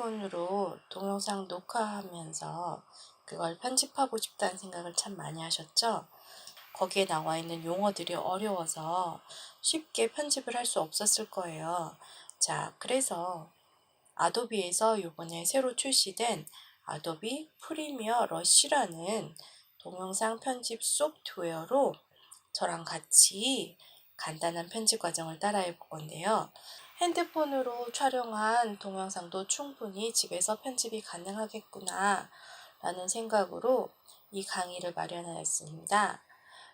핸드폰으로 동영상 녹화하면서 그걸 편집하고 싶다는 생각을 참 많이 하셨죠? 거기에 나와 있는 용어들이 어려워서 쉽게 편집을 할 수 없었을 거예요. 자, 그래서 아도비에서 이번에 새로 출시된 아도비 프리미어 러쉬라는 동영상 편집 소프트웨어로 저랑 같이 간단한 편집 과정을 따라해 볼 건데요. 핸드폰으로 촬영한 동영상도 충분히 집에서 편집이 가능하겠구나 라는 생각으로 이 강의를 마련하였습니다.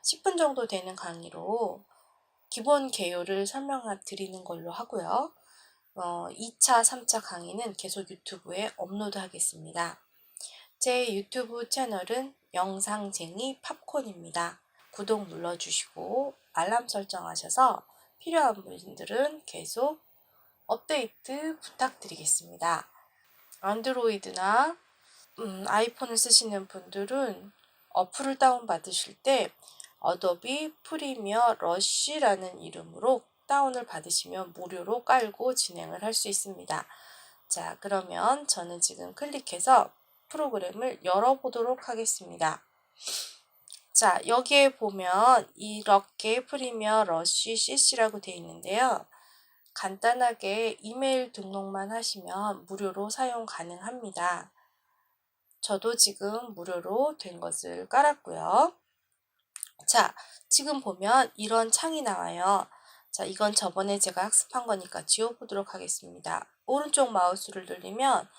10분 정도 되는 강의로 기본 개요를 설명드리는 걸로 하고요. 2차, 3차 강의는 계속 유튜브에 업로드 하겠습니다. 제 유튜브 채널은 영상쟁이 팝콘입니다. 구독 눌러주시고 알람 설정하셔서 필요한 분들은 계속 업데이트 부탁드리겠습니다. 안드로이드나 아이폰을 쓰시는 분들은 어플을 다운받으실 때 어도비 프리미어 러쉬라는 이름으로 다운을 받으시면 무료로 깔고 진행을 할 수 있습니다. 자, 그러면 저는 지금 클릭해서 프로그램을 열어보도록 하겠습니다. 자, 여기에 보면 이렇게 프리미어 러쉬 CC라고 되어 있는데요. 간단하게 이메일 등록만 하시면 무료로 사용 가능합니다. 저도 지금 무료로 된 것을 깔았고요. 자, 지금 보면 이런 창이 나와요. 자, 이건 저번에 제가 학습한 거니까 지워보도록 하겠습니다. 오른쪽 마우스를 누르면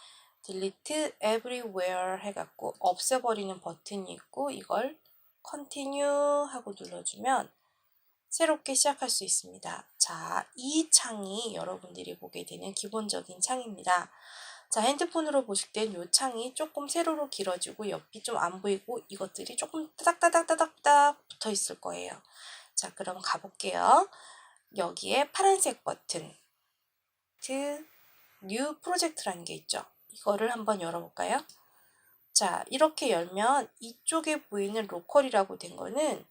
delete everywhere 해갖고 없애버리는 버튼이 있고 이걸 continue 하고 눌러주면 새롭게 시작할 수 있습니다. 자, 이 창이 여러분들이 보게 되는 기본적인 창입니다. 자, 핸드폰으로 보실 땐 이 창이 조금 세로로 길어지고 옆이 좀 안 보이고 이것들이 조금 따닥따닥따닥따닥 붙어 있을 거예요. 자, 그럼 가볼게요. 여기에 파란색 버튼, 뉴 프로젝트라는 게 있죠. 이거를 한번 열어볼까요? 자, 이렇게 열면 이쪽에 보이는 로컬이라고 된 거는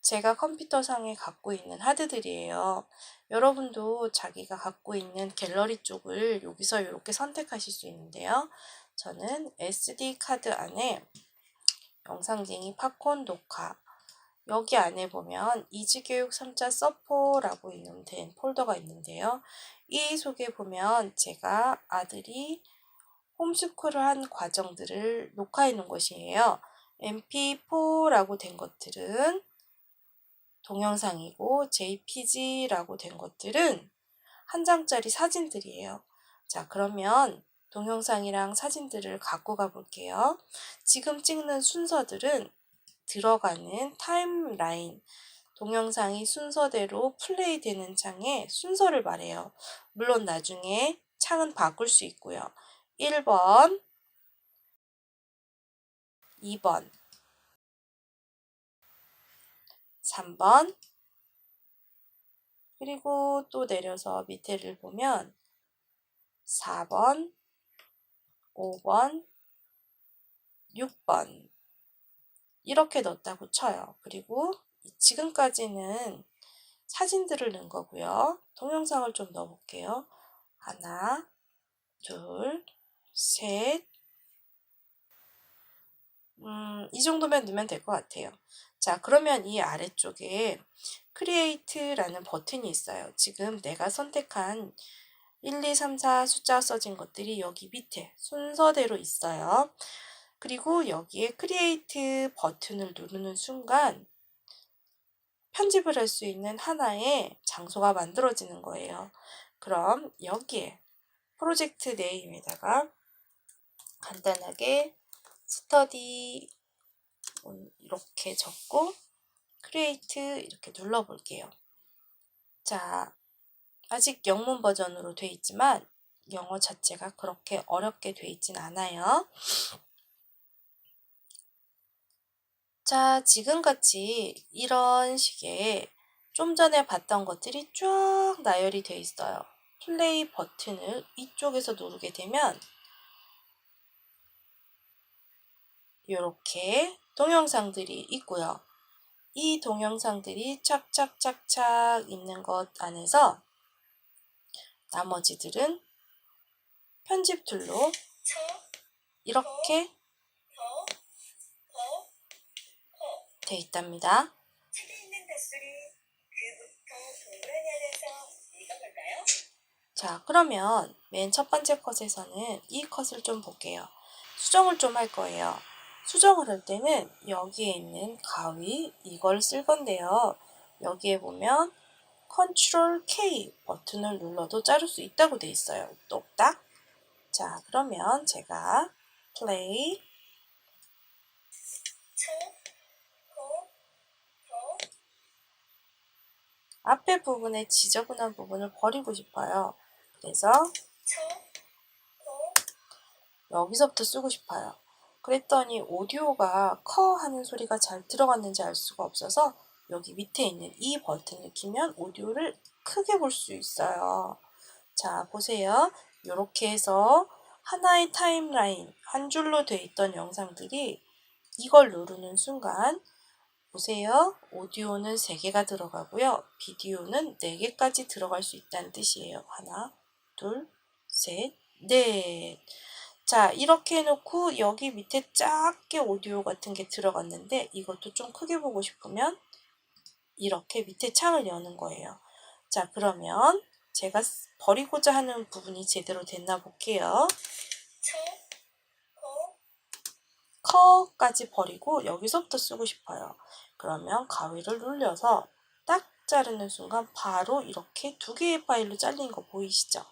제가 컴퓨터상에 갖고 있는 하드들이에요. 여러분도 자기가 갖고 있는 갤러리 쪽을 여기서 이렇게 선택하실 수 있는데요. 저는 SD 카드 안에 영상쟁이 팝콘 녹화 여기 안에 보면 이지교육 3차 서포라고 이름된 폴더가 있는데요. 이 속에 보면 제가 아들이 홈스쿨을 한 과정들을 녹화해 놓은 것이에요. mp4라고 된 것들은 동영상이고 JPG라고 된 것들은 한 장짜리 사진들이에요. 자, 그러면 동영상이랑 사진들을 갖고 가 볼게요. 지금 찍는 순서들은 들어가는 타임라인, 동영상이 순서대로 플레이되는 창에 순서를 말해요. 물론 나중에 창은 바꿀 수 있고요. 1번, 2번, 3번, 그리고 또 내려서 밑에를 보면 4번, 5번, 6번 이렇게 넣었다고 쳐요. 그리고 지금까지는 사진들을 넣은 거고요. 동영상을 좀 넣어볼게요. 하나, 둘, 셋, 이 정도면 넣으면 될 것 같아요. 자, 그러면 이 아래쪽에 크리에이트라는 버튼이 있어요. 지금 내가 선택한 1, 2, 3, 4 숫자 써진 것들이 여기 밑에 순서대로 있어요. 그리고 여기에 크리에이트 버튼을 누르는 순간 편집을 할 수 있는 하나의 장소가 만들어지는 거예요. 그럼 여기에 프로젝트 네임에다가 간단하게 스터디 이렇게 적고 크리에이트 이렇게 눌러볼게요. 자, 아직 영문 버전으로 돼 있지만 영어 자체가 그렇게 어렵게 돼 있진 않아요. 자, 지금같이 이런 식의 좀 전에 봤던 것들이 쭉 나열이 돼 있어요. 플레이 버튼을 이쪽에서 누르게 되면 이렇게 동영상들이 있고요. 이 동영상들이 착착착착 있는 것 안에서 나머지들은 편집 툴로 이렇게 돼 있답니다. 자, 그러면 맨 첫 번째 컷에서는 이 컷을 좀 볼게요. 수정을 좀 할 거예요. 수정을 할 때는 여기에 있는 가위 이걸 쓸 건데요. 여기에 보면 Ctrl K 버튼을 눌러도 자를 수 있다고 돼 있어요. 똑딱. 자, 그러면 제가 플레이 앞에 부분에 지저분한 부분을 버리고 싶어요. 그래서 여기서부터 쓰고 싶어요. 그랬더니 오디오가 커 하는 소리가 잘 들어갔는지 알 수가 없어서 여기 밑에 있는 이 버튼을 키면 오디오를 크게 볼 수 있어요. 자, 보세요. 이렇게 해서 하나의 타임라인, 한 줄로 돼 있던 영상들이 이걸 누르는 순간 보세요. 오디오는 3개가 들어가고요. 비디오는 4개까지 들어갈 수 있다는 뜻이에요. 하나, 둘, 셋, 넷. 자, 이렇게 해놓고 여기 밑에 작게 오디오 같은 게 들어갔는데 이것도 좀 크게 보고 싶으면 이렇게 밑에 창을 여는 거예요. 자, 그러면 제가 버리고자 하는 부분이 제대로 됐나 볼게요. 커까지 버리고 여기서부터 쓰고 싶어요. 그러면 가위를 눌려서 딱 자르는 순간 바로 이렇게 2개의 파일로 잘린 거 보이시죠?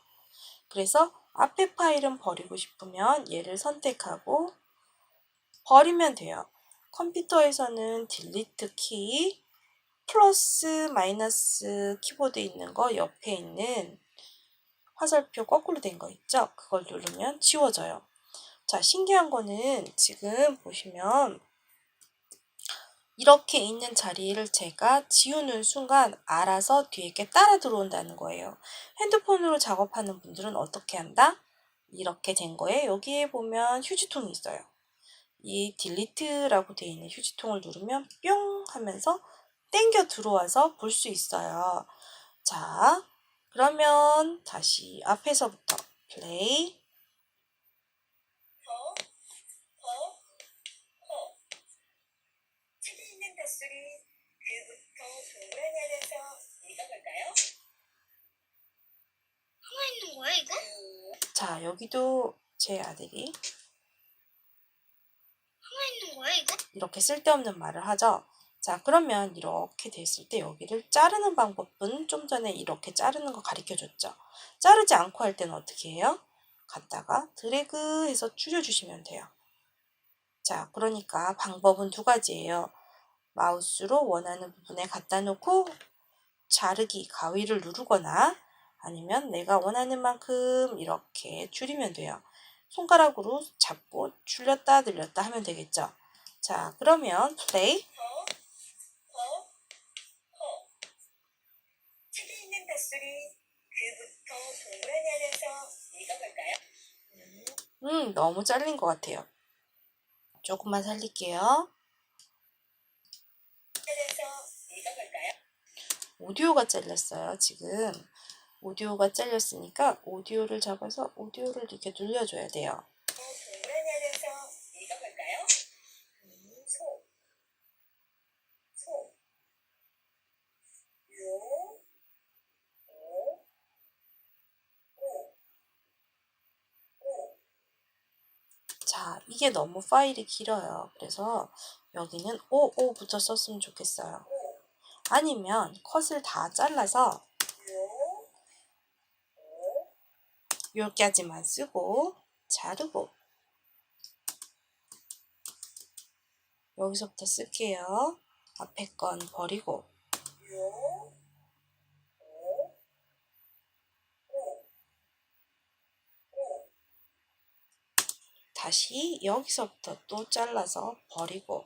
그래서 앞에 파일은 버리고 싶으면 얘를 선택하고 버리면 돼요. 컴퓨터에서는 딜리트 키 플러스 마이너스 키보드 있는 거 옆에 있는 화살표 거꾸로 된 거 있죠? 그걸 누르면 지워져요. 자, 신기한 거는 지금 보시면 이렇게 있는 자리를 제가 지우는 순간 알아서 뒤에 게 따라 들어온다는 거예요. 핸드폰으로 작업하는 분들은 어떻게 한다? 이렇게 된 거에 여기에 보면 휴지통이 있어요. 이 딜리트라고 되어 있는 휴지통을 누르면 뿅 하면서 땡겨 들어와서 볼 수 있어요. 자, 그러면 다시 앞에서부터 플레이. 있는 거야, 이거? 자, 여기도 제 아들이 있는 거야, 이거? 이렇게 쓸데없는 말을 하죠. 자, 그러면 이렇게 됐을 때 여기를 자르는 방법은 좀 전에 이렇게 자르는 거 가르쳐 줬죠. 자르지 않고 할 때는 어떻게 해요? 갖다가 드래그 해서 줄여주시면 돼요. 자, 그러니까 방법은 2가지예요. 마우스로 원하는 부분에 갖다 놓고 자르기 가위를 누르거나 아니면 내가 원하는 만큼 이렇게 줄이면 돼요. 손가락으로 잡고 줄였다 늘렸다 하면 되겠죠. 자, 그러면 플레이. 책에 있는 닷소리 그부터 동그라니 하면서 읽어볼까요? 너무 잘린 것 같아요. 조금만 살릴게요. 오디오가 잘렸어요, 지금. 오디오가 잘렸으니까 오디오를 잡아서 오디오를 이렇게 눌려줘야 돼요. 동그라니 하면서 읽어볼까요? 소, 소, 요, 오, 오, 오. 자, 이게 너무 파일이 길어요. 그래서 여기는 오부터 썼으면 좋겠어요. 아니면 컷을 다 잘라서 여기까지만 쓰고 자르고 여기서부터 쓸게요. 앞에 건 버리고 다시 여기서부터 또 잘라서 버리고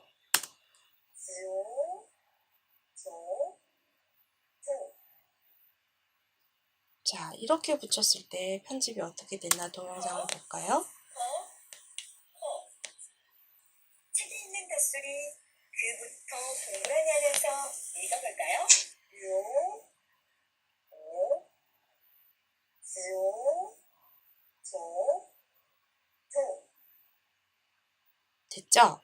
자, 이렇게 붙였을 때 편집이 어떻게 됐나 동영상을 볼까요? 책에 있는 닷소리 그부터 동그라니 하면서 읽어볼까요? 요, 오, 요, 조, 있죠?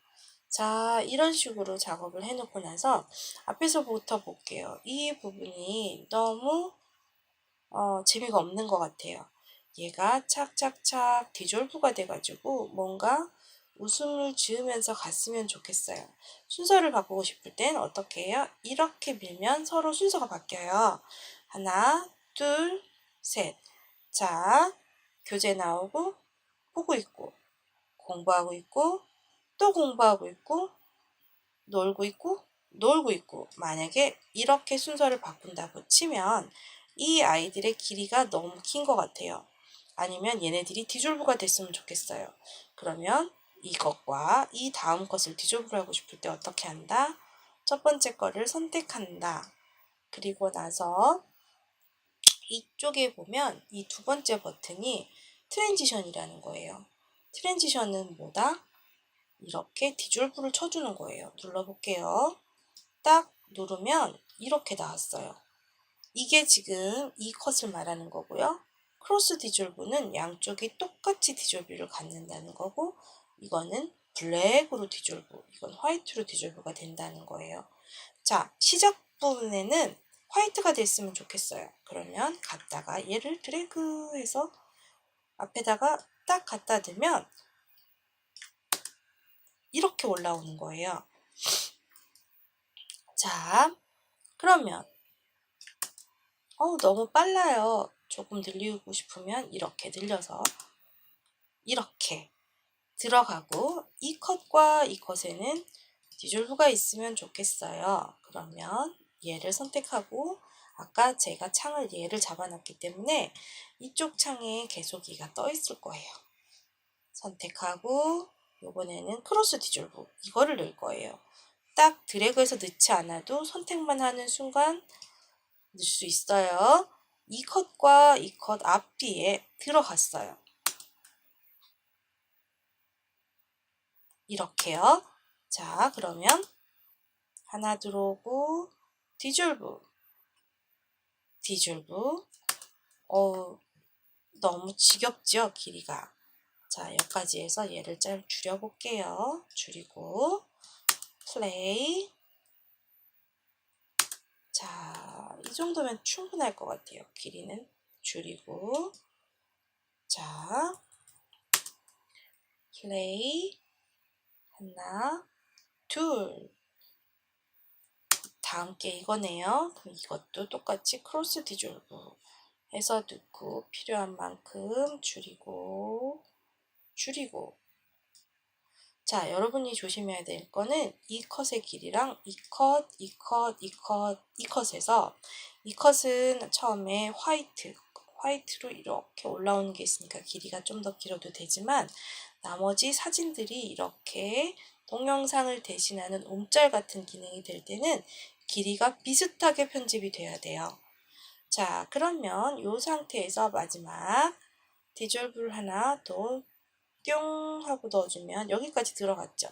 자, 이런 식으로 작업을 해놓고 나서 앞에서부터 볼게요. 이 부분이 너무 재미가 없는 것 같아요. 얘가 착착착 디졸브가 돼가지고 뭔가 웃음을 지으면서 갔으면 좋겠어요. 순서를 바꾸고 싶을 땐 어떻게 해요? 이렇게 밀면 서로 순서가 바뀌어요. 하나, 둘, 셋. 자, 교재 나오고 보고 있고 공부하고 있고 또 공부하고 있고 놀고 있고 놀고 있고. 만약에 이렇게 순서를 바꾼다고 치면 이 아이들의 길이가 너무 긴 것 같아요. 아니면 얘네들이 디졸브가 됐으면 좋겠어요. 그러면 이것과 이 다음 것을 디졸브를 하고 싶을 때 어떻게 한다? 첫 번째 거를 선택한다. 그리고 나서 이쪽에 보면 이 두 번째 버튼이 트랜지션이라는 거예요. 트랜지션은 뭐다? 이렇게 디졸브를 쳐주는 거예요. 눌러볼게요. 딱 누르면 이렇게 나왔어요. 이게 지금 이 컷을 말하는 거고요. 크로스 디졸브는 양쪽이 똑같이 디졸브를 갖는다는 거고, 이거는 블랙으로 디졸브, 이건 화이트로 디졸브가 된다는 거예요. 자, 시작 부분에는 화이트가 됐으면 좋겠어요. 그러면 갖다가 얘를 드래그 해서 앞에다가 딱 갖다 대면 이렇게 올라오는 거예요. 자, 그러면 너무 빨라요. 조금 늘리고 싶으면 이렇게 늘려서 이렇게 들어가고, 이 컷과 이 컷에는 디졸브가 있으면 좋겠어요. 그러면 얘를 선택하고, 아까 제가 창을 얘를 잡아놨기 때문에 이쪽 창에 계속 얘가 떠 있을 거예요. 선택하고 이번에는 크로스 디졸브 이거를 넣을 거예요. 딱 드래그해서 넣지 않아도 선택만 하는 순간 넣을 수 있어요. 이 컷과 이 컷 앞뒤에 들어갔어요. 이렇게요. 자, 그러면 하나 들어오고 디졸브 너무 지겹죠, 길이가. 자, 여기까지 해서 얘를 좀 줄여볼게요. 줄이고 플레이. 자, 이 정도면 충분할 것 같아요. 길이는 줄이고. 자, 플레이. 하나, 둘. 다음 게 이거네요. 그럼 이것도 똑같이 크로스 디졸브 해서 넣고 필요한 만큼 줄이고. 자, 여러분이 조심해야 될 거는 이 컷의 길이랑 이 컷, 이 컷에서 이 컷은 처음에 화이트로 이렇게 올라오는 게 있으니까 길이가 좀 더 길어도 되지만, 나머지 사진들이 이렇게 동영상을 대신하는 옴짤 같은 기능이 될 때는 길이가 비슷하게 편집이 돼야 돼요. 자, 그러면 이 상태에서 마지막 디졸브를 하나 더 뿅 하고 넣어주면 여기까지 들어갔죠.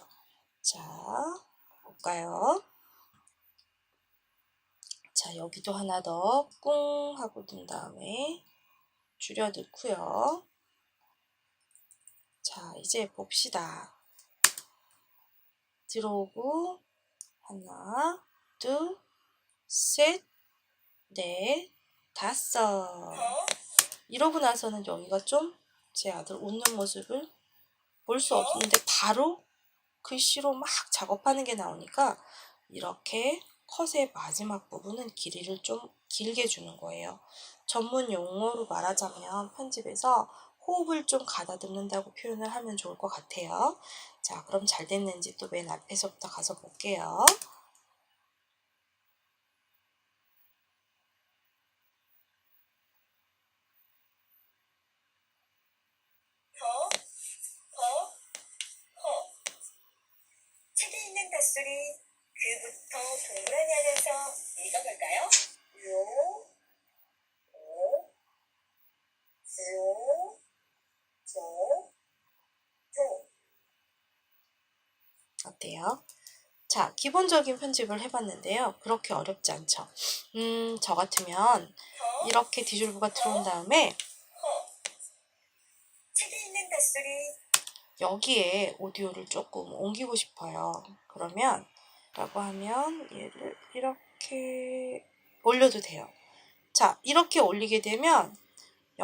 자, 볼까요? 자, 여기도 하나 더 꿍 하고 둔 다음에 줄여 넣고요. 자, 이제 봅시다. 들어오고 하나, 둘, 셋, 넷, 다섯. 이러고 나서는 여기가 좀 제 아들 웃는 모습을 볼 수 없는데 바로 글씨로 막 작업하는 게 나오니까 이렇게 컷의 마지막 부분은 길이를 좀 길게 주는 거예요. 전문 용어로 말하자면 편집에서 호흡을 좀 가다듬는다고 표현을 하면 좋을 것 같아요. 자, 그럼 잘 됐는지 또 맨 앞에서부터 가서 볼게요. 책에 있는 닷소리 그부터 동그라미 하면서 읽어볼까요? 요, 오, 조, 조, 조. 어때요? 자, 기본적인 편집을 해봤는데요. 그렇게 어렵지 않죠. 저 같으면 이렇게 디졸브가 들어온 다음에 책에 있는 닷소리 여기에 오디오를 조금 옮기고 싶어요. 그러면 라고 하면 얘를 이렇게 올려도 돼요. 자, 이렇게 올리게 되면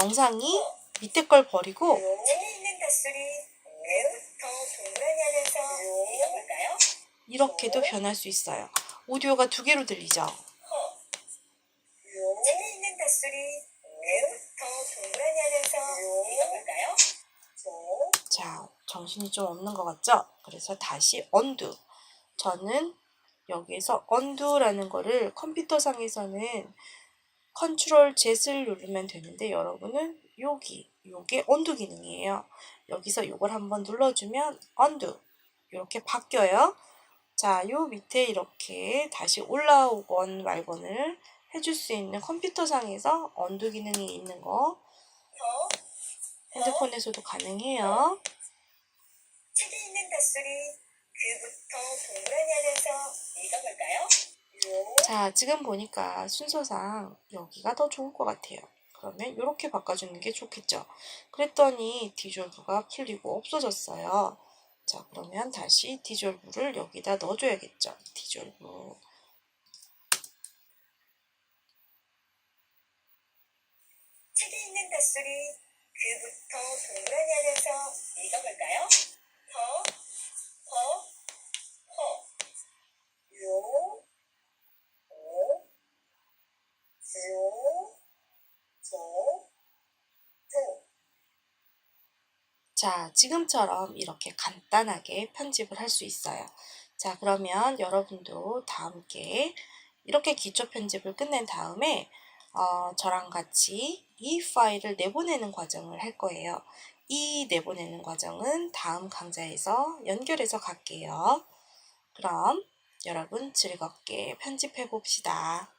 영상이 밑에 걸 버리고 재미있는 닷소리 매우부터 동그라미 하면서 읽어볼까요? 이렇게도 변할 수 있어요. 오디오가 두 개로 들리죠? 재미있는 닷소리 매우부터 동그라미 하면서 읽어볼까요? 자, 정신이 좀 없는 것 같죠? 그래서 다시 undo. 저는 여기에서 undo라는 거를 컴퓨터상에서는 컨트롤 Z를 누르면 되는데 여러분은 요게 undo 기능이에요. 여기서 요걸 한번 눌러주면 undo 이렇게 바뀌어요. 자, 요 밑에 이렇게 다시 올라오건 말건을 해줄 수 있는 컴퓨터상에서 undo 기능이 있는 거 핸드폰에서도 가능해요. 책에 있는 닷소리 그부터 동그라미 하면서 읽어볼까요? 자, 지금 보니까 순서상 여기가 더 좋을 것 같아요. 그러면 이렇게 바꿔주는 게 좋겠죠. 그랬더니 디졸브가 풀리고 없어졌어요. 자, 그러면 다시 디졸브를 여기다 넣어줘야겠죠. 디졸브. 책에 있는 닷소리 그부터 동그라미 하면서 읽어볼까요? 요, 오, 조. 자, 지금처럼 이렇게 간단하게 편집을 할 수 있어요. 자, 그러면 여러분도 다 함께 이렇게 기초 편집을 끝낸 다음에 저랑 같이 이 파일을 내보내는 과정을 할 거예요. 이 내보내는 과정은 다음 강좌에서 연결해서 갈게요. 그럼 여러분 즐겁게 편집해 봅시다.